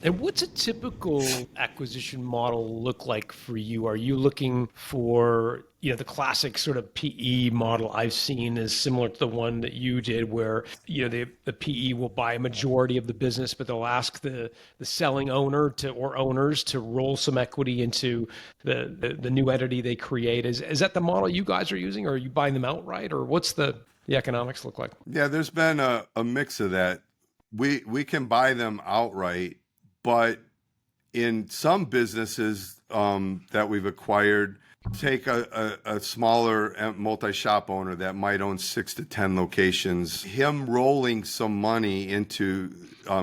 And what's a typical acquisition model look like for you? Are you looking for, the classic sort of PE model I've seen is similar to the one that you did where, the PE will buy a majority of the business, but they'll ask the selling owner to or owners to roll some equity into the new entity they create. Is that the model you guys are using, or are you buying them outright, or what's the economics look like? Yeah, there's been a mix of that. We can buy them outright, but in some businesses that we've acquired, take a smaller multi-shop owner that might own 6 to 10 locations. Him rolling some money into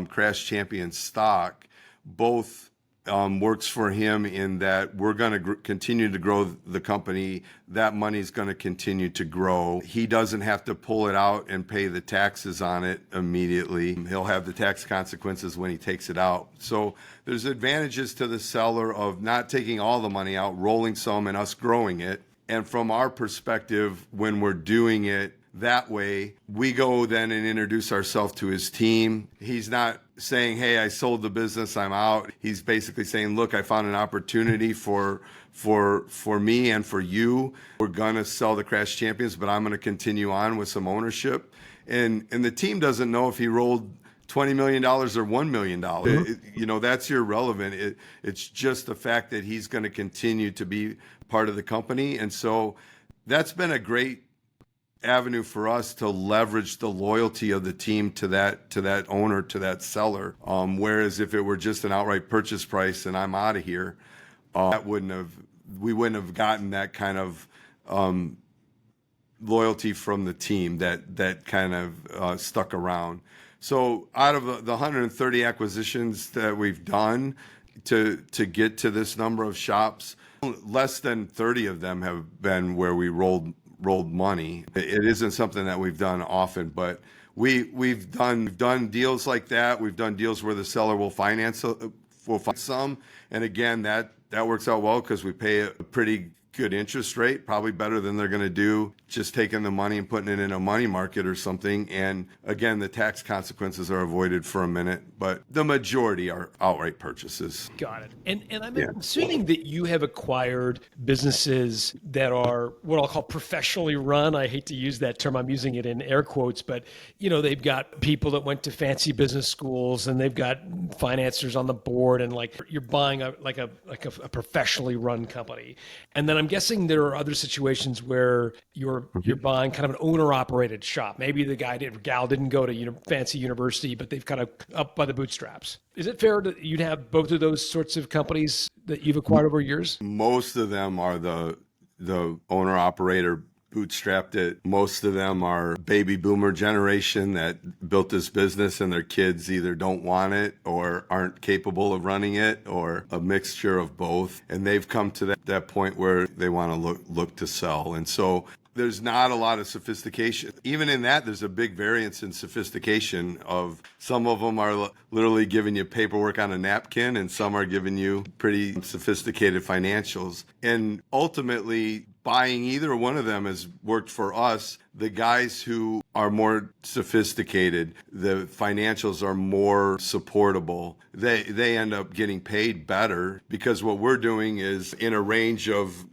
Crash Champion stock, both works for him in that we're going to continue to grow the company. That money's going to continue to grow. He doesn't have to pull it out and pay the taxes on it immediately. He'll have the tax consequences when he takes it out. So there's advantages to the seller of not taking all the money out, rolling some, and us growing it. And from our perspective, when we're doing it that way, we go then and introduce ourselves to his team. He's not saying, "Hey, I sold the business, I'm out." He's basically saying, "Look, I found an opportunity for me and for you. We're gonna sell the Crash Champions, but I'm gonna continue on with some ownership." And the team doesn't know if he rolled $20 million or $1 million. That's irrelevant. It's just the fact that he's going to continue to be part of the company. And so that's been a great avenue for us to leverage the loyalty of the team to that owner, to that seller. Whereas if it were just an outright purchase price and I'm out of here, we wouldn't have gotten that kind of loyalty from the team that kind of stuck around. So out of the 130 acquisitions that we've done to get to this number of shops, less than 30 of them have been where we rolled money. It isn't something that we've done often, but we've done deals like that. We've done deals where the seller will finance some, and again that works out well because we pay a pretty good interest rate, probably better than they're going to do just taking the money and putting it in a money market or something. And again, the tax consequences are avoided for a minute, but the majority are outright purchases. Got it. And I'm assuming that you have acquired businesses that are what I'll call professionally run. I hate to use that term. I'm using it in air quotes, but they've got people that went to fancy business schools and they've got financiers on the board, and like you're buying a professionally run company. And then I'm guessing there are other situations where you're buying kind of an owner operated shop. Maybe the gal didn't go to fancy university, but they've kind of up by the bootstraps. Is it fair that you'd have both of those sorts of companies that you've acquired over years? Most of them are the owner operator bootstrapped it. Most of them are baby boomer generation that built this business and their kids either don't want it or aren't capable of running it, or a mixture of both. And they've come to that point where they want to look to sell. And so there's not a lot of sophistication. Even in that, there's a big variance in sophistication of some of them are literally giving you paperwork on a napkin, and some are giving you pretty sophisticated financials. And ultimately, buying either one of them has worked for us. The guys who are more sophisticated, the financials are more supportable. They end up getting paid better because what we're doing is in a range of,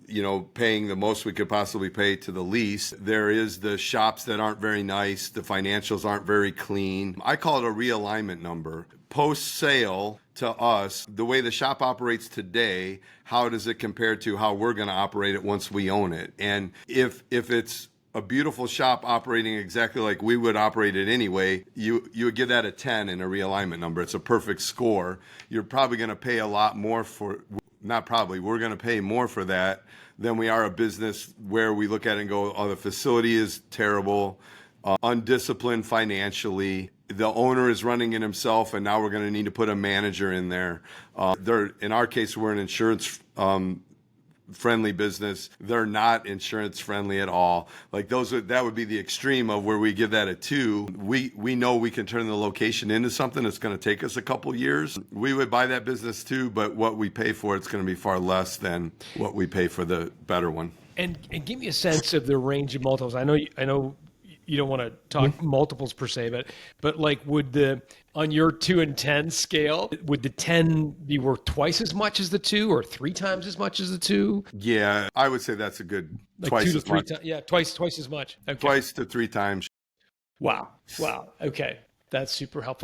paying the most we could possibly pay to the least. There is the shops that aren't very nice. The financials aren't very clean. I call it a realignment number. Post-sale, to us, the way the shop operates today, how does it compare to how we're going to operate it once we own it? And if it's a beautiful shop operating exactly like we would operate it anyway, you would give that a 10 in a realignment number. It's a perfect score. You're probably going to pay a lot more we're going to pay more for that than we are a business where we look at it and go, oh, the facility is terrible, undisciplined financially. The owner is running it himself, and now we're going to need to put a manager in there. In our case, we're an insurance friendly business. They're not insurance friendly at all. Like that would be the extreme of where we give that a 2. We know we can turn the location into something that's going to take us a couple years. We would buy that business too, but what we pay for it's going to be far less than what we pay for the better one. And give me a sense of the range of multiples. I know you don't want to talk multiples per se, but like on your 2 and 10 scale, would the 10 be worth twice as much as the 2 or 3 times as much as the 2? Yeah, I would say that's a good Like twice 2 to as 3 much. times. Yeah, twice as much. Okay. Twice to 3 times. Wow. Okay. That's super helpful.